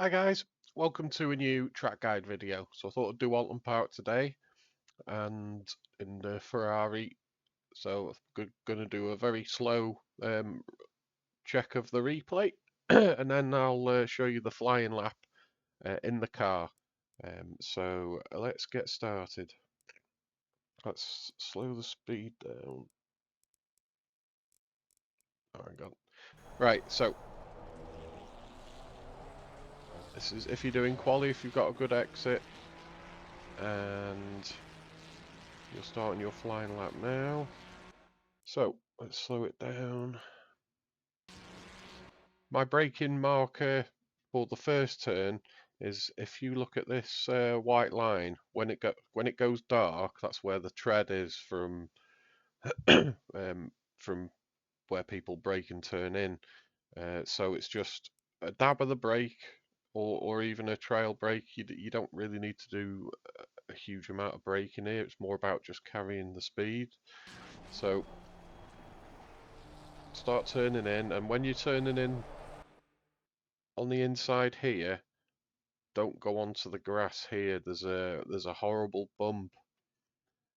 Hi guys, welcome to a new track guide video. So I thought I'd do Oulton Park today and in the Ferrari. So I'm gonna do a very slow check of the replay and then I'll show you the flying lap in the car. So let's get started. Let's slow the speed down. Oh my god. Right, so this is if you're doing quali, if you've got a good exit, and you're starting your flying lap now. So let's slow it down. My braking marker for the first turn is if you look at this white line, when it goes dark, that's where the tread is from where people brake and turn in. So it's just a dab of the brake or even a trail brake. You don't really need to do a huge amount of braking here. It's more about just carrying the speed. So start turning in, and when you're turning in on the inside here, don't go onto the grass here. There's a horrible bump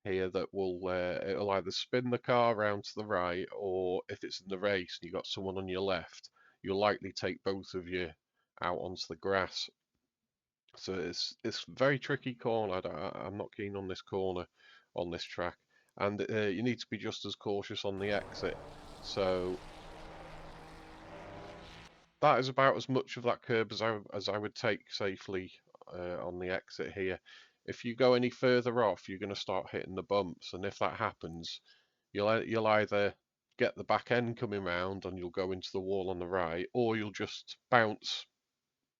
here that will it'll either spin the car around to the right, or if it's in the race and you got someone on your left, you'll likely take both of you out onto the grass. So it's very tricky corner. I'm not keen on this corner on this track, and you need to be just as cautious on the exit. So that is about as much of that curb as I would take safely on the exit here. If you go any further off, you're going to start hitting the bumps, and if that happens, you'll either get the back end coming round and you'll go into the wall on the right, or you'll just bounce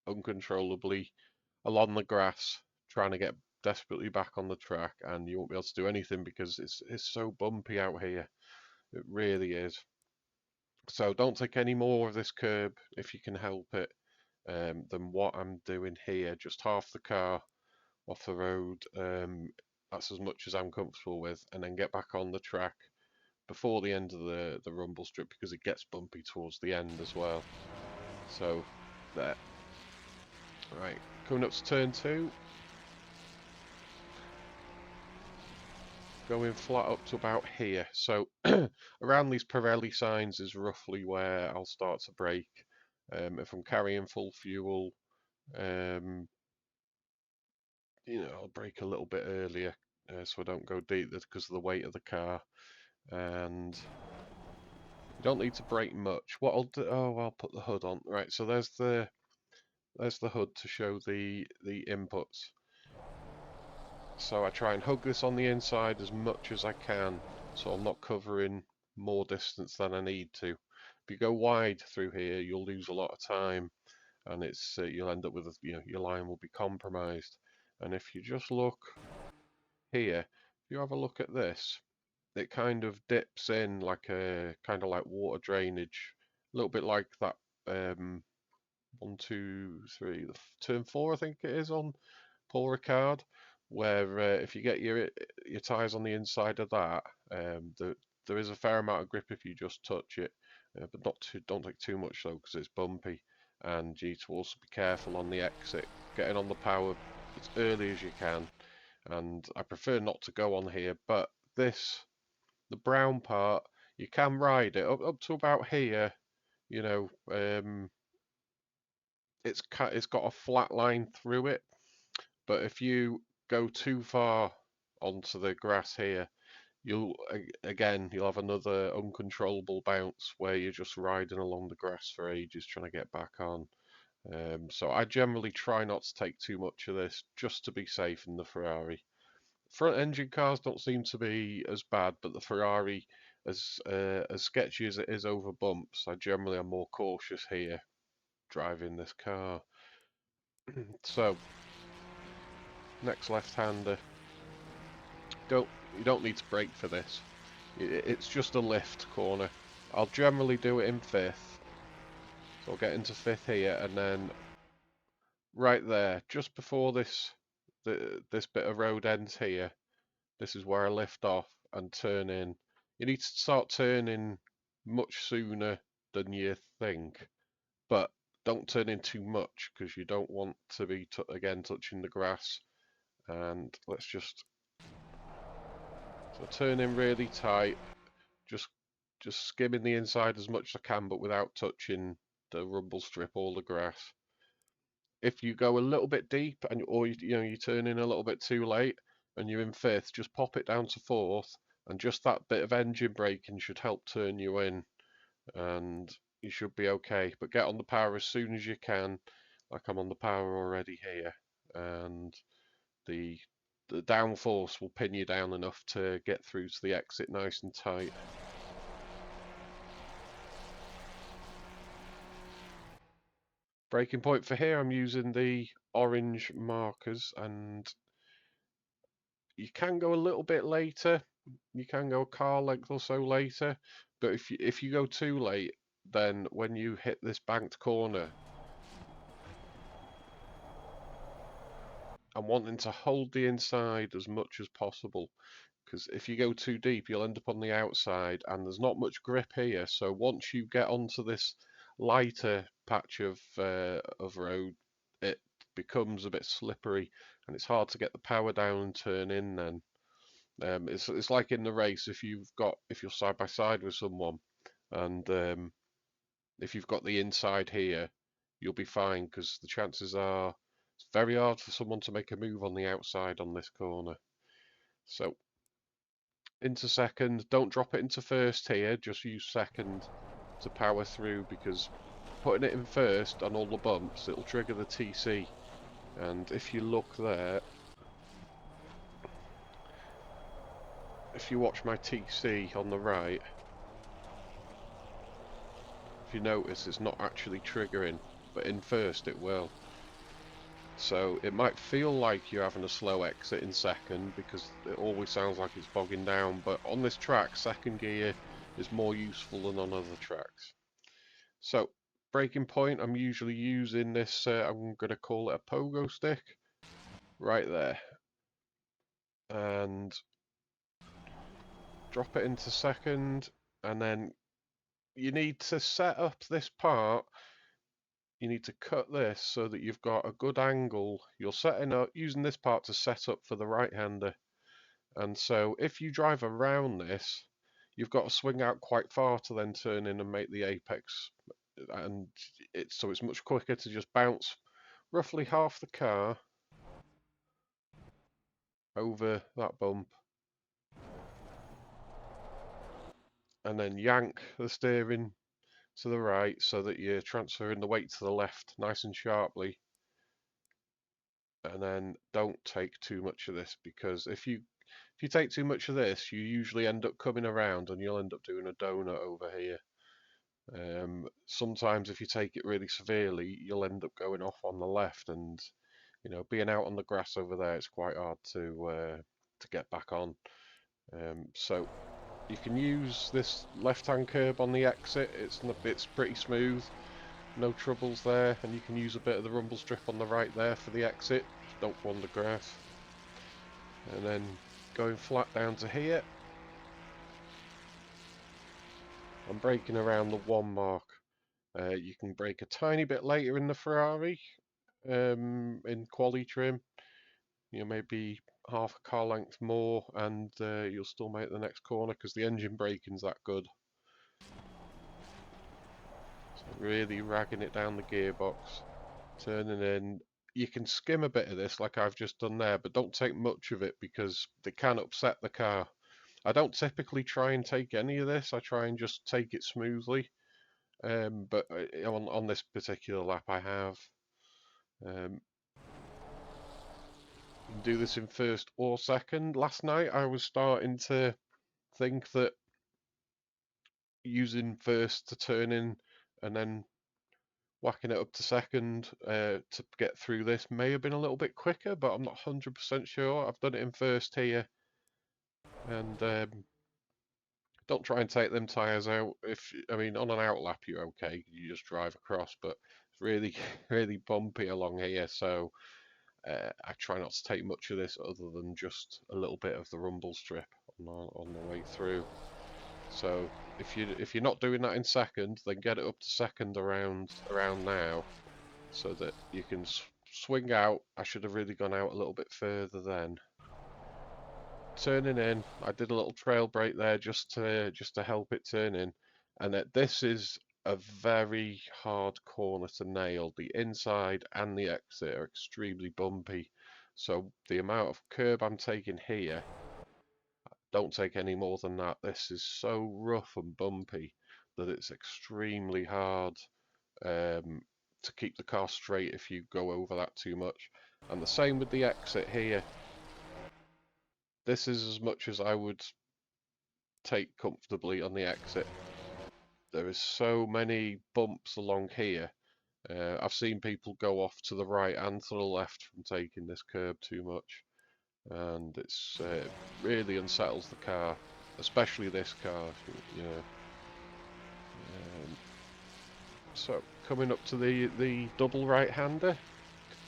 uncontrollably along the grass, trying to get desperately back on the track, and you won't be able to do anything because it's so bumpy out here. It really is. So don't take any more of this curb if you can help it than what I'm doing here. Just half the car off the road. That's as much as I'm comfortable with, and then get back on the track before the end of the rumble strip because it gets bumpy towards the end as well. So there. Right, coming up to turn two. Going flat up to about here. So around these Pirelli signs is roughly where I'll start to brake. If I'm carrying full fuel, um, I'll brake a little bit earlier so I don't go deep because of the weight of the car. And you don't need to brake much. What I'll do, oh, I'll put the hood on. Right, so there's the hood to show the inputs. So I try and hug this on the inside as much as I can, so I'm not covering more distance than I need to. If you go wide through here, you'll lose a lot of time, and you'll end up with your line will be compromised. And if you just look here, if you have a look at this, it kind of dips in like a kind of like water drainage, a little bit like that. One, two, three, turn four, I think it is on Paul Ricard, where if you get your tyres on the inside of that, there is a fair amount of grip if you just touch it, but don't take too much though because it's bumpy, and you need to also be careful on the exit, getting on the power as early as you can. And I prefer not to go on here, but the brown part, you can ride it up to about here. You know, it's got a flat line through it, but if you go too far onto the grass here, you'll have another uncontrollable bounce where you're just riding along the grass for ages trying to get back on. So I generally try not to take too much of this just to be safe in the Ferrari. Front engine cars don't seem to be as bad, but the Ferrari, as sketchy as it is over bumps, I generally am more cautious here driving this car. So next left-hander, don't you don't need to brake for this. It's just a lift corner. I'll generally do it in fifth, so I'll get into fifth here, and then right there, just before this bit of road ends here, this is where I lift off and turn in. You need to start turning much sooner than you think, but don't turn in too much because you don't want to be again touching the grass. And let's just turn in really tight, just skimming the inside as much as I can, but without touching the rumble strip or the grass. If you go a little bit deep or you turn in a little bit too late and you're in fifth, just pop it down to fourth, and just that bit of engine braking should help turn you in, and you should be okay. But get on the power as soon as you can, like I'm on the power already here, and the downforce will pin you down enough to get through to the exit nice and tight. Braking point for here, I'm using the orange markers, and you can go a little bit later. You can go a car length or so later, but if you go too late, then when you hit this banked corner, I'm wanting to hold the inside as much as possible, because if you go too deep, you'll end up on the outside, and there's not much grip here. So once you get onto this lighter patch of road, it becomes a bit slippery, and it's hard to get the power down and turn in. Then it's like in the race, if you're side by side with someone, and if you've got the inside here, you'll be fine, because the chances are it's very hard for someone to make a move on the outside on this corner. So into second, don't drop it into first here, just use second to power through, because putting it in first on all the bumps, it'll trigger the TC. And if you look there, if you watch my TC on the right, if you notice, it's not actually triggering, but in first it will. So it might feel like you're having a slow exit in second, because it always sounds like it's bogging down, but on this track, second gear is more useful than on other tracks. So braking point, I'm usually using this, I'm going to call it a pogo stick, right there. And drop it into second, and then you need to set up this part. You need to cut this so that you've got a good angle. You're setting up, using this part to set up for the right-hander. And so if you drive around this, you've got to swing out quite far to then turn in and make the apex. And it's much quicker to just bounce roughly half the car over that bump, and then yank the steering to the right so that you're transferring the weight to the left nice and sharply. And then don't take too much of this, because if you take too much of this, you usually end up coming around and you'll end up doing a donut over here. Sometimes if you take it really severely, you'll end up going off on the left, and being out on the grass over there, it's quite hard to get back on. So you can use this left-hand curb on the exit. It's pretty smooth, no troubles there, and you can use a bit of the rumble strip on the right there for the exit. Just don't wander grass. And then going flat down to here, I'm braking around the 1 mark. You can brake a tiny bit later in the Ferrari, in quali trim, maybe half a car length more, and you'll still make the next corner because the engine braking's that good. So really ragging it down the gearbox, turning in. You can skim a bit of this like I've just done there, but don't take much of it because they can upset the car. I don't typically try and take any of this. I try and just take it smoothly. But on this particular lap I have. You can do this in first or second. Last night I was starting to think that using first to turn in and then whacking it up to second to get through this may have been a little bit quicker, but I'm not 100% sure. I've done it in first here, and don't try and take them tyres out. On an outlap you're okay, you just drive across, but it's really really bumpy along here, so I try not to take much of this other than just a little bit of the rumble strip on the way through. So if you're not doing that in second, then get it up to second around now, so that you can swing out. I should have really gone out a little bit further then. Turning in, I did a little trail brake there just to help it turn in, and this is a very hard corner to nail. The inside and the exit are extremely bumpy, so the amount of curb I'm taking here, don't take any more than that. This is so rough and bumpy that it's extremely hard to keep the car straight if you go over that too much. And the same with the exit here. This is as much as I would take comfortably on the exit. There is so many bumps along here. I've seen people go off to the right and to the left from taking this curb too much, and it's really unsettles the car, especially this car. You know. So coming up to the double right-hander,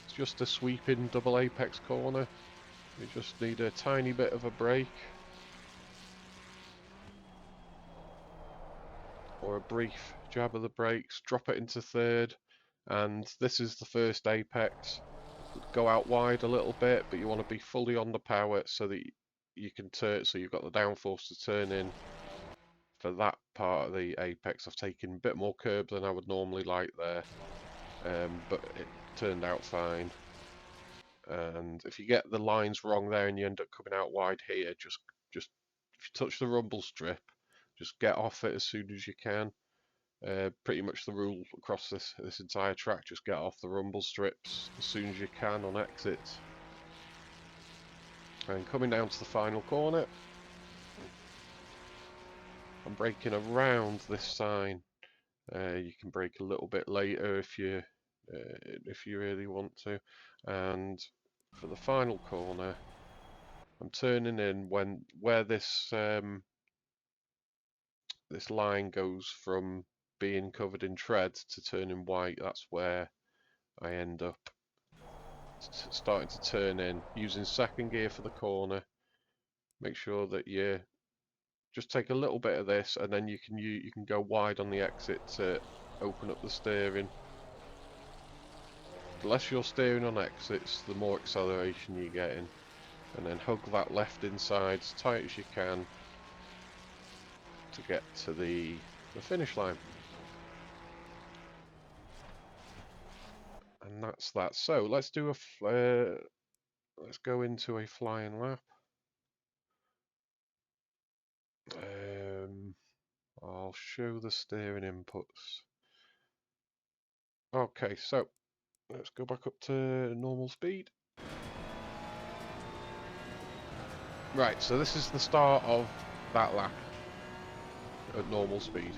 it's just a sweeping double apex corner. You just need a tiny bit of a brake, or a brief jab of the brakes, drop it into third, and this is the first apex. Go out wide a little bit, but you want to be fully on the power so that you can turn, so you've got the downforce to turn in. For that part of the apex, I've taken a bit more curb than I would normally like there, but it turned out fine. And if you get the lines wrong there and you end up coming out wide here, just if you touch the rumble strip, just get off it as soon as you can. Pretty much the rule across this entire track, just get off the rumble strips as soon as you can on exits. And coming down to the final corner, I'm braking around this sign. You can brake a little bit later if you really want to. And for the final corner, I'm turning in where this this line goes from being covered in tread to turning white. That's where I end up starting to turn in, using second gear for the corner. Make sure that you just take a little bit of this, and then you can go wide on the exit to open up the steering. The less you're steering on exits, the more acceleration you're getting. And then hug that left inside as tight as you can to get to the finish line. And that's that. So let's do let's go into a flying lap. I'll show the steering inputs. Okay, so let's go back up to normal speed. Right, so this is the start of that lap at normal speed.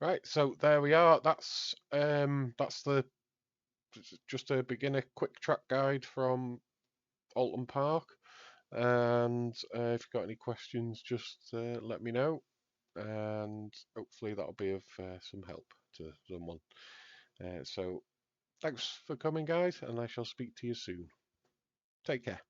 Right, so there we are. That's the just a beginner quick track guide from Oulton Park. And if you've got any questions, just let me know, and hopefully that'll be of some help to someone. So thanks for coming, guys, and I shall speak to you soon. Take care.